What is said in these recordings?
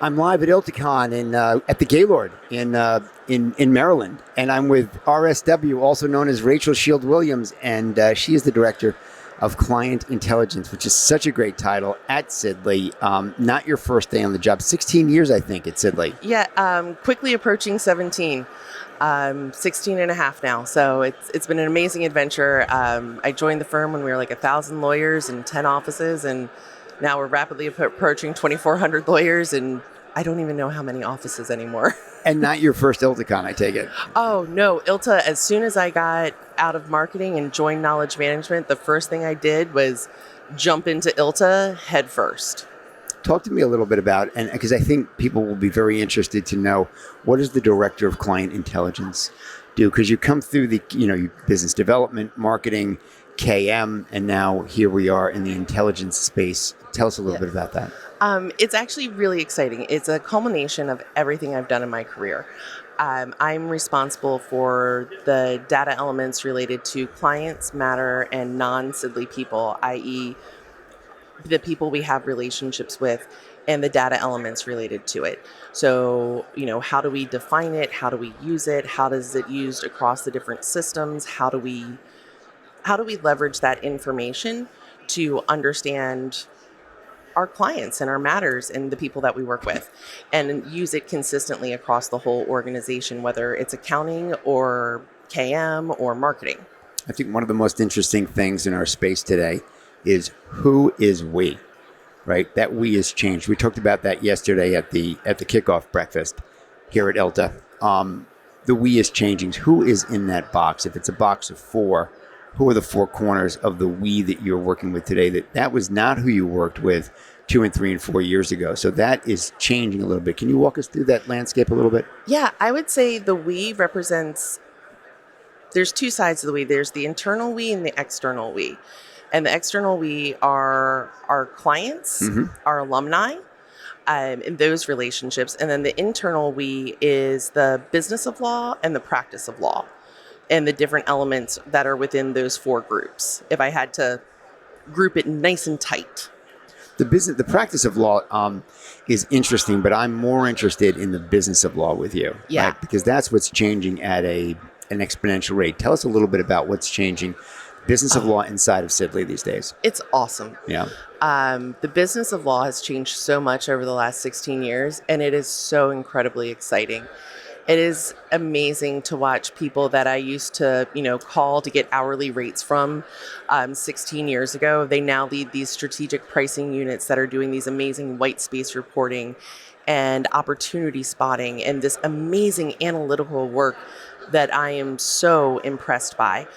I'm live at ILTACON at the Gaylord in Maryland, and I'm with RSW, also known as Rachel Shield Williams, and she is the director of Client Intelligence, which is such a great title at Sidley. Not your first day on the job, 16 years, I think, at Sidley. Yeah, quickly approaching 17. 16 and a half now. So it's been an amazing adventure. I joined the firm when we were like 1,000 lawyers and 10 offices, and now we're rapidly approaching 2,400 lawyers, and I don't even know how many offices anymore. And not your first ILTACON, I take it. Oh, no. ILTA, as soon as I got out of marketing and joined knowledge management, the first thing I did was jump into ILTA head first. Talk to me a little bit about, and because I think people will be very interested to know, what does the director of client intelligence do? Because you come through the, business development, marketing, KM, and now here we are in the intelligence space. Tell us a little bit about that. It's actually really exciting. It's a culmination of everything I've done in my career. I'm responsible for the data elements related to clients, matter, and non-Sidley people, i.e. the people we have relationships with, and the data elements related to it. So, how do we define it? How do we use it? How does it used across the different systems? How do we leverage that information to understand our clients and our matters and the people that we work with, and use it consistently across the whole organization, whether it's accounting or KM or marketing? I think one of the most interesting things in our space today is who is we, right? That we has changed. We talked about that yesterday at the kickoff breakfast here at ILTA. The we is changing. Who is in that box? If it's a box of four, who are the four corners of the we that you're working with today? That was not who you worked with 2 and 3 and 4 years ago. So that is changing a little bit. Can you walk us through that landscape a little bit? Yeah, I would say the we represents, there's two sides to the we. There's the internal we and the external we. And the external we are our clients, our alumni, in those relationships. And then the internal we is the business of law and the practice of law, and the different elements that are within those four groups, if I had to group it nice and tight. The practice of law is interesting, but I'm more interested in the business of law with you. Yeah. Right? Because that's what's changing at an exponential rate. Tell us a little bit about what's changing business of law inside of Sidley these days. It's awesome. Yeah. The business of law has changed so much over the last 16 years, and it is so incredibly exciting. It is amazing to watch people that I used to, call to get hourly rates from 16 years ago. They now lead these strategic pricing units that are doing these amazing white space reporting and opportunity spotting and this amazing analytical work that I am so impressed by.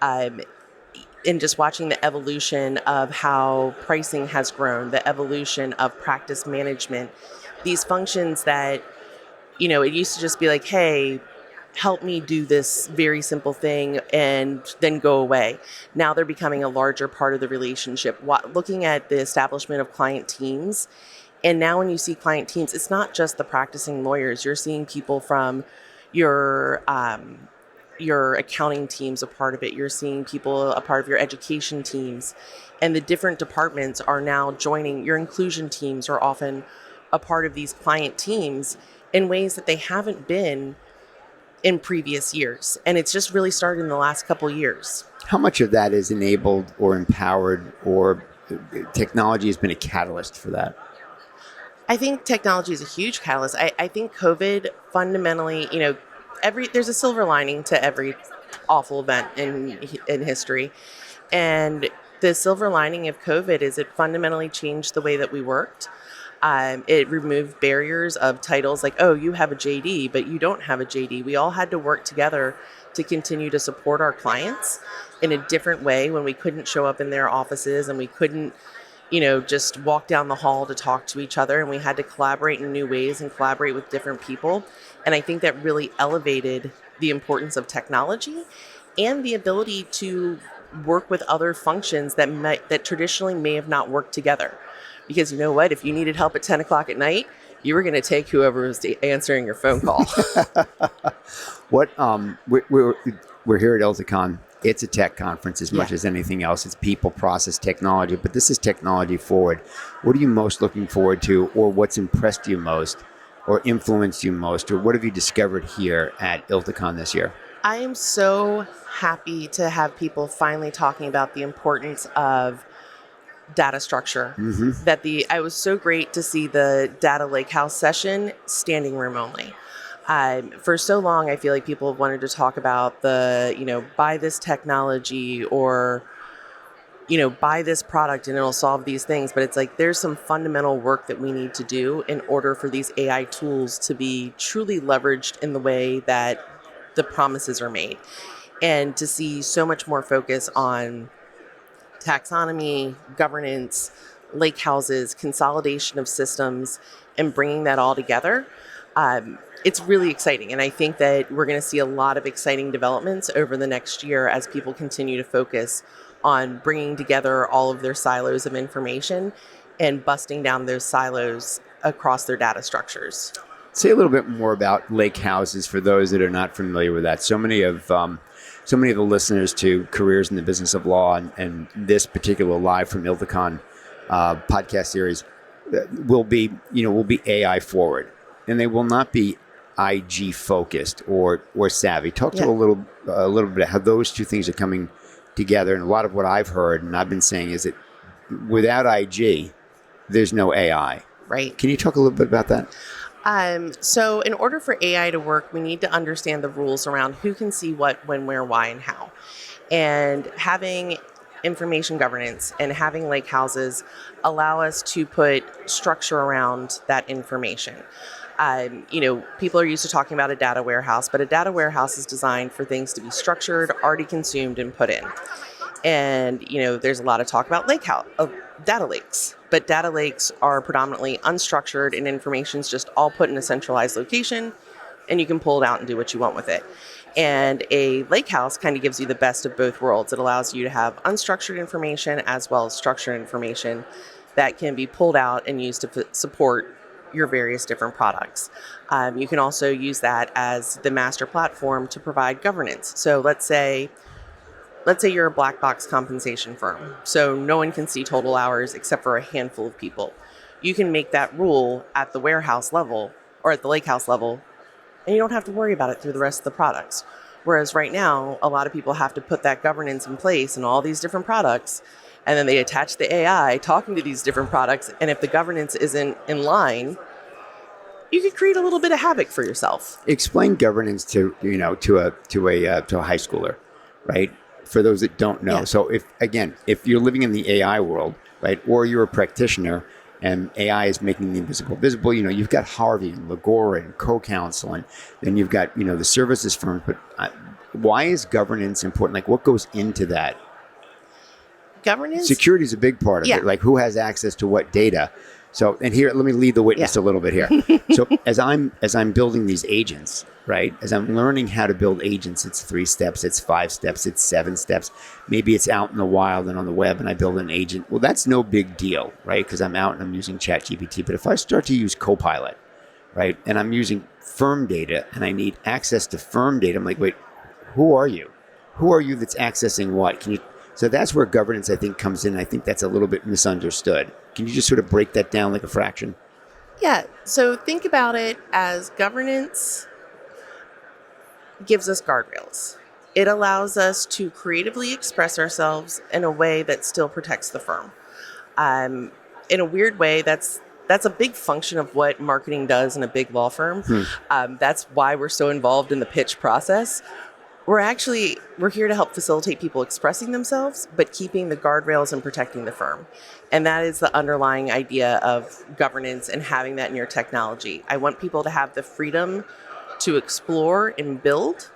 And just watching the evolution of how pricing has grown, the evolution of practice management, these functions that, it used to just be like, hey, help me do this very simple thing and then go away. Now they're becoming a larger part of the relationship. Looking at the establishment of client teams, and now when you see client teams, it's not just the practicing lawyers. You're seeing people from your accounting teams a part of it. You're seeing people a part of your education teams, and the different departments are now joining. Your inclusion teams are often a part of these client teams in ways that they haven't been in previous years. And it's just really started in the last couple of years. How much of that is enabled or empowered, or technology has been a catalyst for that? I think technology is a huge catalyst. I think COVID fundamentally, there's a silver lining to every awful event in history. And the silver lining of COVID is it fundamentally changed the way that we worked. It removed barriers of titles like, oh, you have a JD, but you don't have a JD. We all had to work together to continue to support our clients in a different way when we couldn't show up in their offices and we couldn't, just walk down the hall to talk to each other. And we had to collaborate in new ways and collaborate with different people. And I think that really elevated the importance of technology and the ability to work with other functions that traditionally may have not worked together. Because you know what? If you needed help at 10 o'clock at night, you were going to take whoever was answering your phone call. We're here at ILTACON. It's a tech conference as much as anything else. It's people, process, technology, but this is technology forward. What are you most looking forward to, or what's impressed you most, or influenced you most, or what have you discovered here at ILTACON this year? I am so happy to have people finally talking about the importance of data structure. I was so great to see the data lakehouse session standing room only. For so long, I feel like people have wanted to talk about buy this technology or, buy this product and it'll solve these things. But it's like there's some fundamental work that we need to do in order for these AI tools to be truly leveraged in the way that the promises are made. And to see so much more focus on taxonomy, governance, lake houses, consolidation of systems, and bringing that all together. It's really exciting. And I think that we're going to see a lot of exciting developments over the next year as people continue to focus on bringing together all of their silos of information and busting down those silos across their data structures. Say a little bit more about lake houses for those that are not familiar with that. So many of the listeners to Careers in the Business of Law and this particular Live from ILTACON podcast series will be AI forward, and they will not be IG focused or savvy. Talk to a little bit how those two things are coming together. And a lot of what I've heard and I've been saying is that without IG, there's no AI. Right. Can you talk a little bit about that? So in order for AI to work, we need to understand the rules around who can see what, when, where, why, and how. And having information governance and having lake houses allow us to put structure around that information. People are used to talking about a data warehouse, but a data warehouse is designed for things to be structured, already consumed, and put in. And, there's a lot of talk about data lakes, but data lakes are predominantly unstructured and information's just all put in a centralized location and you can pull it out and do what you want with it. And a lake house kind of gives you the best of both worlds. It allows you to have unstructured information as well as structured information that can be pulled out and used to support your various different products. You can also use that as the master platform to provide governance. So let's say you're a black box compensation firm, so no one can see total hours except for a handful of people. You can make that rule at the warehouse level or at the lake house level, and you don't have to worry about it through the rest of the products. Whereas right now, a lot of people have to put that governance in place in all these different products, and then they attach the AI talking to these different products, and if the governance isn't in line, you could create a little bit of havoc for yourself. Explain governance to a high schooler, right? For those that don't know. Yeah. So if you're living in the AI world, right, or you're a practitioner and AI is making the invisible visible, you've got Harvey and Legora and Co-Counsel, and then you've got, the services firms. But why is governance important? Like, what goes into that? Governance? Security is a big part of it. Like, who has access to what data? So, and here, let me lead the witness a little bit here. So as I'm building these agents, right, as I'm learning how to build agents, it's 3 steps, it's 5 steps, it's 7 steps. Maybe it's out in the wild and on the web and I build an agent. Well, that's no big deal, right? Because I'm out and I'm using ChatGPT. But if I start to use Copilot, right, and I'm using firm data and I need access to firm data, I'm like, wait, who are you? Who are you that's accessing what? So that's where governance, I think, comes in. I think that's a little bit misunderstood. Can you just sort of break that down like a fraction? Yeah. So think about it as governance gives us guardrails. It allows us to creatively express ourselves in a way that still protects the firm. In a weird way, that's a big function of what marketing does in a big law firm. That's why we're so involved in the pitch process. We're here to help facilitate people expressing themselves, but keeping the guardrails and protecting the firm. And that is the underlying idea of governance and having that in your technology. I want people to have the freedom to explore and build,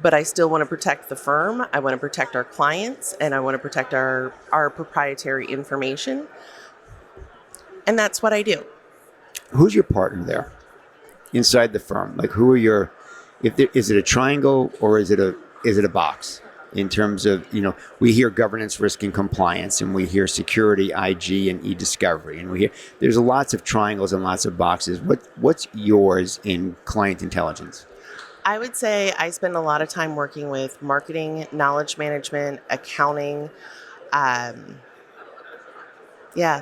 but I still want to protect the firm. I want to protect our clients, and I want to protect our proprietary information. And that's what I do. Who's your partner there inside the firm? Like, who are is it a triangle or is it a box? In terms of, we hear governance, risk, and compliance, and we hear security, IG, and e-discovery, and there's lots of triangles and lots of boxes. What's yours in client intelligence? I would say I spend a lot of time working with marketing, knowledge management, accounting. Um, yeah,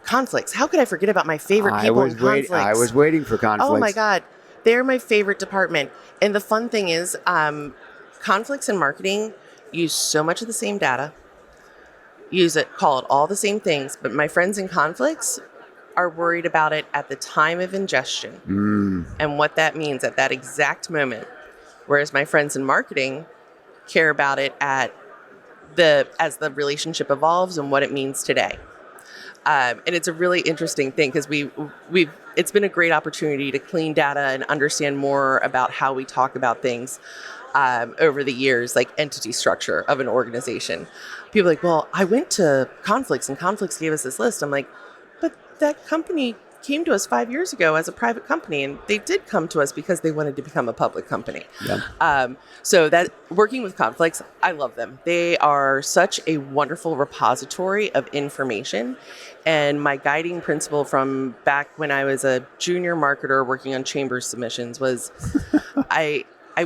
conflicts. How could I forget about my favorite people in I conflicts? was waiting for Oh my conflicts. God, they're my favorite department. And the fun thing is, conflicts and marketing use so much of the same data, call it all the same things, but my friends in conflicts are worried about it at the time of ingestion and what that means at that exact moment. Whereas my friends in marketing care about it as the relationship evolves and what it means today. And it's a really interesting thing because it's been a great opportunity to clean data and understand more about how we talk about things over the years, like entity structure of an organization. People are like, well, I went to Conflicts and Conflicts gave us this list. I'm like, but that company came to us 5 years ago as a private company, and they did come to us because they wanted to become a public company. Yeah. So that working with Conflicts, I love them. They are such a wonderful repository of information. And my guiding principle from back when I was a junior marketer working on chamber submissions was I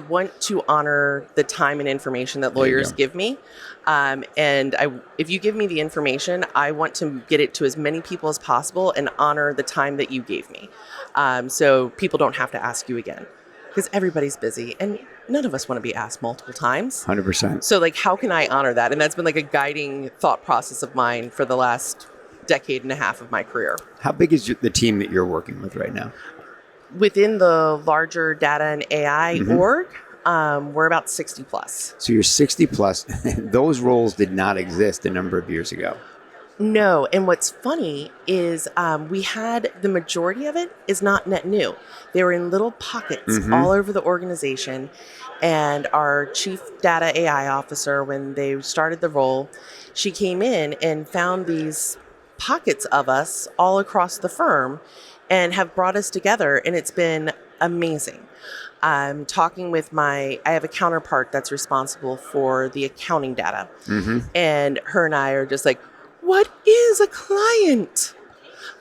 want to honor the time and information that There you lawyers go. give me. If you give me the information, I want to get it to as many people as possible and honor the time that you gave me. So people don't have to ask you again because everybody's busy and none of us want to be asked multiple times. 100%. So like, how can I honor that? And that's been like a guiding thought process of mine for the last decade and a half of my career. How big is the team that you're working with right now? Within the larger data and AI org, we're about 60 plus. So you're 60 plus. Those roles did not exist a number of years ago. No, and what's funny is we had the majority of it is not net new. They were in little pockets all over the organization. And our chief data AI officer, when they started the role, she came in and found these pockets of us all across the firm and have brought us together. And it's been amazing. I'm talking with I have a counterpart that's responsible for the accounting data. And her and I are just like, what is a client?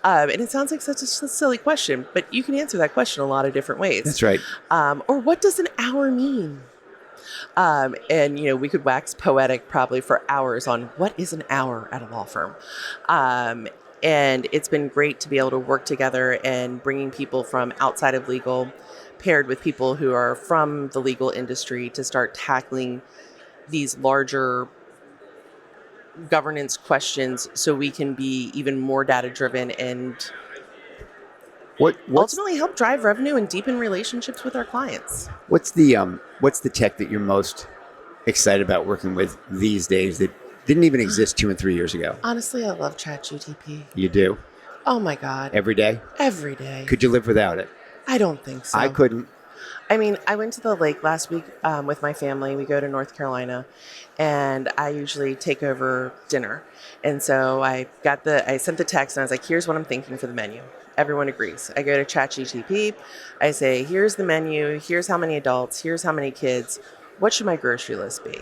And it sounds like such a silly question, but you can answer that question a lot of different ways. That's right. Or what does an hour mean? And, we could wax poetic probably for hours on what is an hour at a law firm. And it's been great to be able to work together and bringing people from outside of legal paired with people who are from the legal industry to start tackling these larger governance questions so we can be even more data driven and ultimately help drive revenue and deepen relationships with our clients. What's the tech that you're most excited about working with these days that didn't even exist 2 and 3 years ago? Honestly, I love ChatGPT. You do? Oh my God. Every day? Every day. Could you live without it? I don't think so. I couldn't. I mean, I went to the lake last week with my family. We go to North Carolina, and I usually take over dinner. And so I sent the text, and I was like, here's what I'm thinking for the menu. Everyone agrees. I go to ChatGPT. I say, here's the menu. Here's how many adults. Here's how many kids. What should my grocery list be?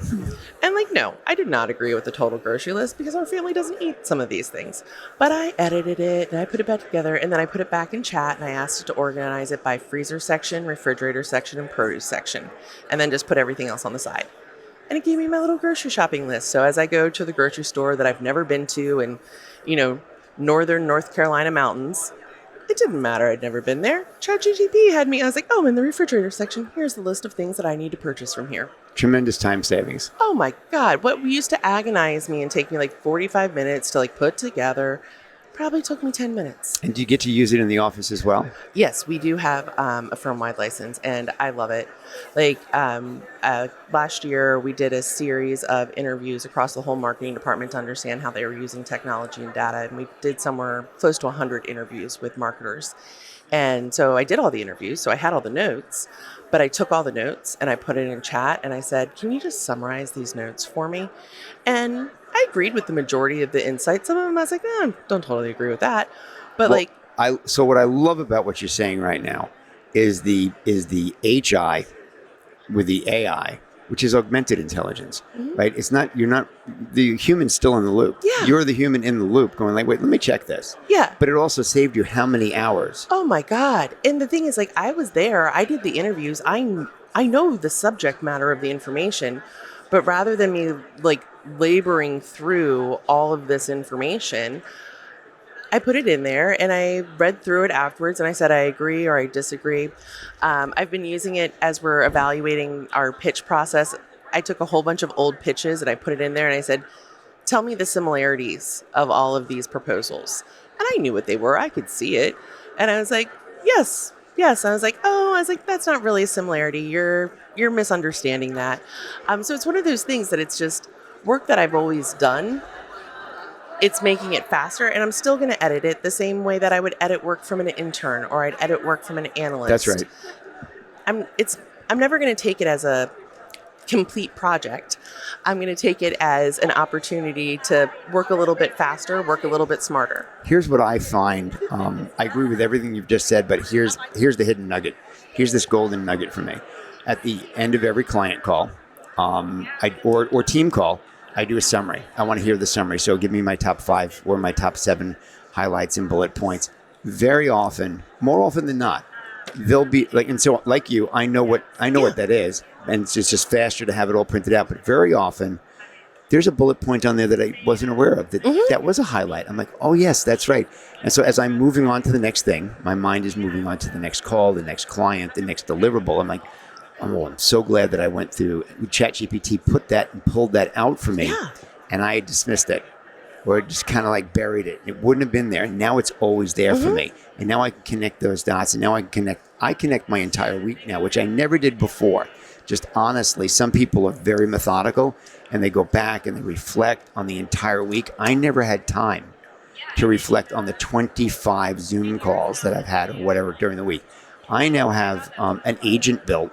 And no, I did not agree with the total grocery list because our family doesn't eat some of these things. But I edited it and I put it back together, and then I put it back in chat and I asked it to organize it by freezer section, refrigerator section, and produce section, and then just put everything else on the side. And it gave me my little grocery shopping list. So as I go to the grocery store that I've never been to in, northern North Carolina mountains, it didn't matter. I'd never been there. ChatGPT had me. I was like, in the refrigerator section, here's the list of things that I need to purchase from here. Tremendous time savings. Oh my God. What used to agonize me and take me 45 minutes to put together probably took me 10 minutes. And do you get to use it in the office as well? Yes, we do have a firm-wide license, and I love it. Last year, we did a series of interviews across the whole marketing department to understand how they were using technology and data, and we did somewhere close to 100 interviews with marketers. And so I did all the interviews, so I had all the notes, but I took all the notes and I put it in chat, and I said, can you just summarize these notes for me? And I agreed with the majority of the insights. Some of them I was like, don't totally agree with that. But so what I love about what you're saying right now is the HI with the AI, which is augmented intelligence, right? You're not, the human's still in the loop. Yeah. You're the human in the loop going wait, let me check this. Yeah. But it also saved you how many hours? Oh my God. And the thing is I was there, I did the interviews. I I know the subject matter of the information, but rather than me like laboring through all of this information, I put it in there and I read through it afterwards and I said, I agree or I disagree. I've been using it as we're evaluating our pitch process. I took a whole bunch of old pitches and I put it in there and I said, tell me the similarities of all of these proposals. And I knew what they were. I could see it. And I was like, yes, yes. I was like, that's not really a similarity. You're misunderstanding that. So it's one of those things that it's just work that I've always done. It's making it faster, and I'm still going to edit it the same way that I would edit work from an intern or I'd edit work from an analyst. That's right. I'm never going to take it as a complete project. I'm going to take it as an opportunity to work a little bit faster, work a little bit smarter. Here's what I find. I agree with everything you've just said, but here's the hidden nugget. Here's this golden nugget for me. At the end of every client call, or team call, I do a summary. I want to hear the summary. So give me my top 5 or my top 7 highlights and bullet points. Very often, more often than not, they'll be like, and so like you, I know what that is, and it's just faster to have it all printed out. But very often, there's a bullet point on there that I wasn't aware of. That was a highlight. I'm like, oh yes, that's right. And so as I'm moving on to the next thing, my mind is moving on to the next call, the next client, the next deliverable. I'm like, oh, I'm so glad that I went through ChatGPT, put that and pulled that out for me, and I dismissed it, or just kind of like buried it. It wouldn't have been there. Now it's always there for me, and now I can connect those dots, and now I connect my entire week now, which I never did before. Just honestly, some people are very methodical, and they go back and they reflect on the entire week. I never had time to reflect on the 25 Zoom calls that I've had or whatever during the week. I now have an agent built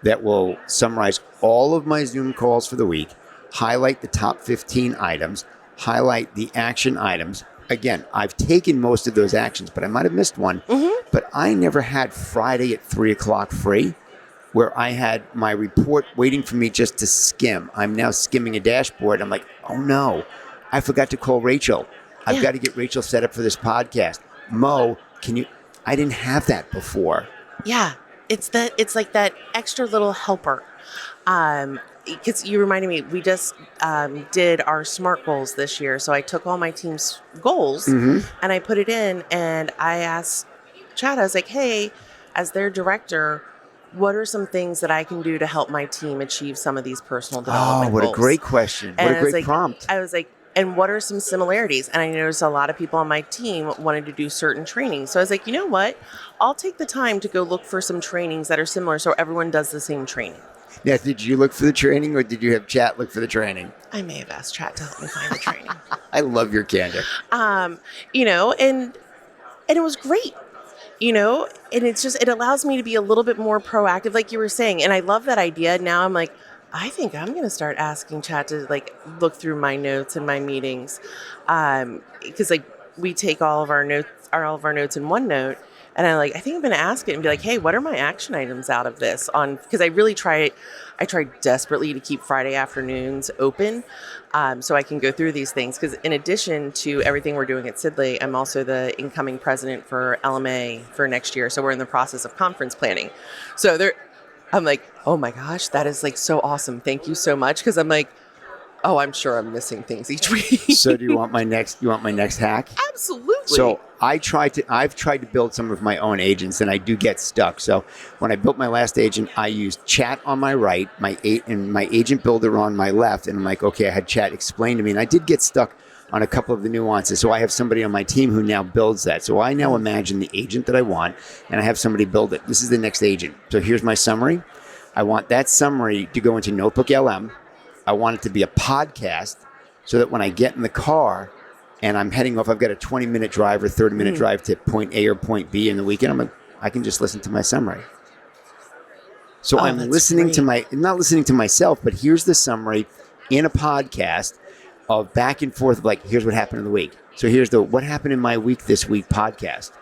that will summarize all of my Zoom calls for the week, highlight the top 15 items, highlight the action items. Again, I've taken most of those actions, but I might have missed one. But I never had Friday at 3 o'clock free, where I had my report waiting for me just to skim. I'm now skimming a dashboard. I'm like, oh no, I forgot to call Rachel. I've got to get Rachel set up for this podcast. Mo, I didn't have that before. Yeah. It's like that extra little helper. Because you reminded me, we just did our SMART goals this year. So I took all my team's goals and I put it in, and I asked Chad, I was like, hey, as their director, what are some things that I can do to help my team achieve some of these personal development goals? Oh, what a great question. What a great prompt. I was like, and what are some similarities? And I noticed a lot of people on my team wanted to do certain trainings. So I was like, you know what? I'll take the time to go look for some trainings that are similar so everyone does the same training. Now, did you look for the training, or did you have Chat look for the training? I may have asked Chat to help me find the training. I love your candor. And it was great. And it allows me to be a little bit more proactive, like you were saying. And I love that idea. Now I'm like, I think I'm going to start asking Chat to look through my notes and my meetings. Because we take all of our notes in OneNote. And I think I'm going to ask it and be like, hey, what are my action items out of this? Because I really try desperately to keep Friday afternoons open so I can go through these things. Because in addition to everything we're doing at Sidley, I'm also the incoming president for LMA for next year. So we're in the process of conference planning. So I'm like, oh my gosh, that is so awesome. Thank you so much. Because I'm like, oh, I'm sure I'm missing things each week. So do you want my next hack? Absolutely. So I've tried to build some of my own agents, and I do get stuck. So when I built my last agent, I used Chat on my right, and my agent builder on my left. And I'm like, okay, I had Chat explain to me, and I did get stuck on a couple of the nuances. So I have somebody on my team who now builds that. So I now imagine the agent that I want, and I have somebody build it. This is the next agent. So here's my summary. I want that summary to go into Notebook LM. I want it to be a podcast so that when I get in the car and I'm heading off, I've got a 20-minute drive or 30-minute drive to point A or point B in the weekend. I can just listen to my summary. So I'm listening to not listening to myself, but here's the summary in a podcast of back and forth of here's what happened in the week. So here's the what happened in my week this week podcast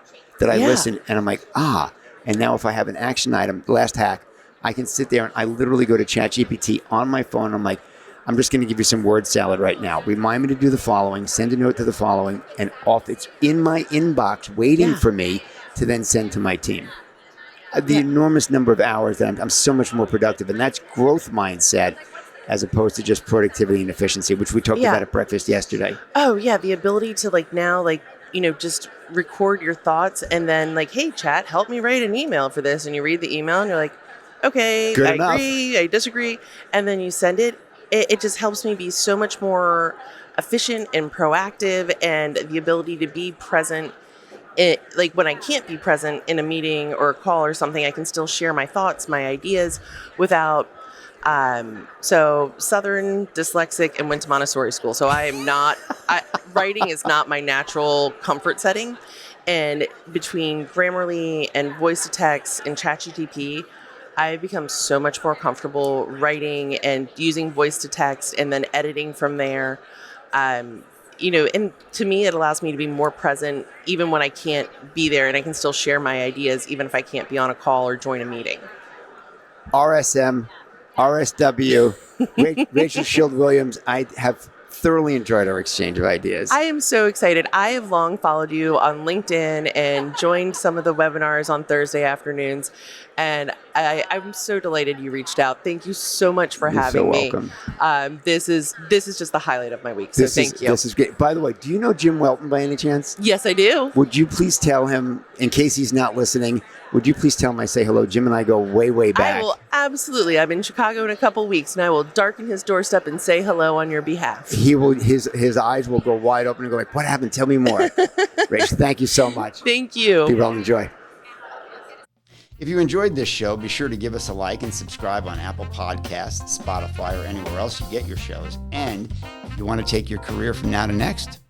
that I listen, and I'm like, and now if I have an action item, last hack, I can sit there and I literally go to ChatGPT on my phone. I'm like, I'm just going to give you some word salad right now. Remind me to do the following, send a note to the following, and off. It's in my inbox waiting for me to then send to my team. the enormous number of hours that I'm so much more productive. And that's growth mindset as opposed to just productivity and efficiency, which we talked about at breakfast yesterday. Oh, yeah. The ability to now, just record your thoughts and then hey, chat, help me write an email for this. And you read the email and you're like, okay, Good I enough. agree, I disagree. And then you send it. It just helps me be so much more efficient and proactive, and the ability to be present. When I can't be present in a meeting or a call or something, I can still share my thoughts, my ideas without. So Southern, dyslexic, and went to Montessori school. So I am not, writing is not my natural comfort setting. And between Grammarly and voice to text and ChatGPT, I've become so much more comfortable writing and using voice to text and then editing from there. And to me, it allows me to be more present even when I can't be there, and I can still share my ideas even if I can't be on a call or join a meeting. RSM, RSW, Rachel Shield Williams. I have thoroughly enjoyed our exchange of ideas. I am so excited. I have long followed you on LinkedIn and joined some of the webinars on Thursday afternoons. And I'm so delighted you reached out. Thank you so much for having me. You're so welcome. This is just the highlight of my week. So thank you. This is great. By the way, do you know Jim Welton by any chance? Yes, I do. Would you please tell him, in case he's not listening, would you please tell him I say hello? Jim and I go way, way back. I will absolutely. I'm in Chicago in a couple weeks, and I will darken his doorstep and say hello on your behalf. He will. His eyes will go wide open and go like, "What happened? Tell me more." Rach, thank you so much. Thank you. Be well and enjoy. If you enjoyed this show, be sure to give us a like and subscribe on Apple Podcasts, Spotify, or anywhere else you get your shows. And if you want to take your career from now to next,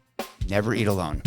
never eat alone.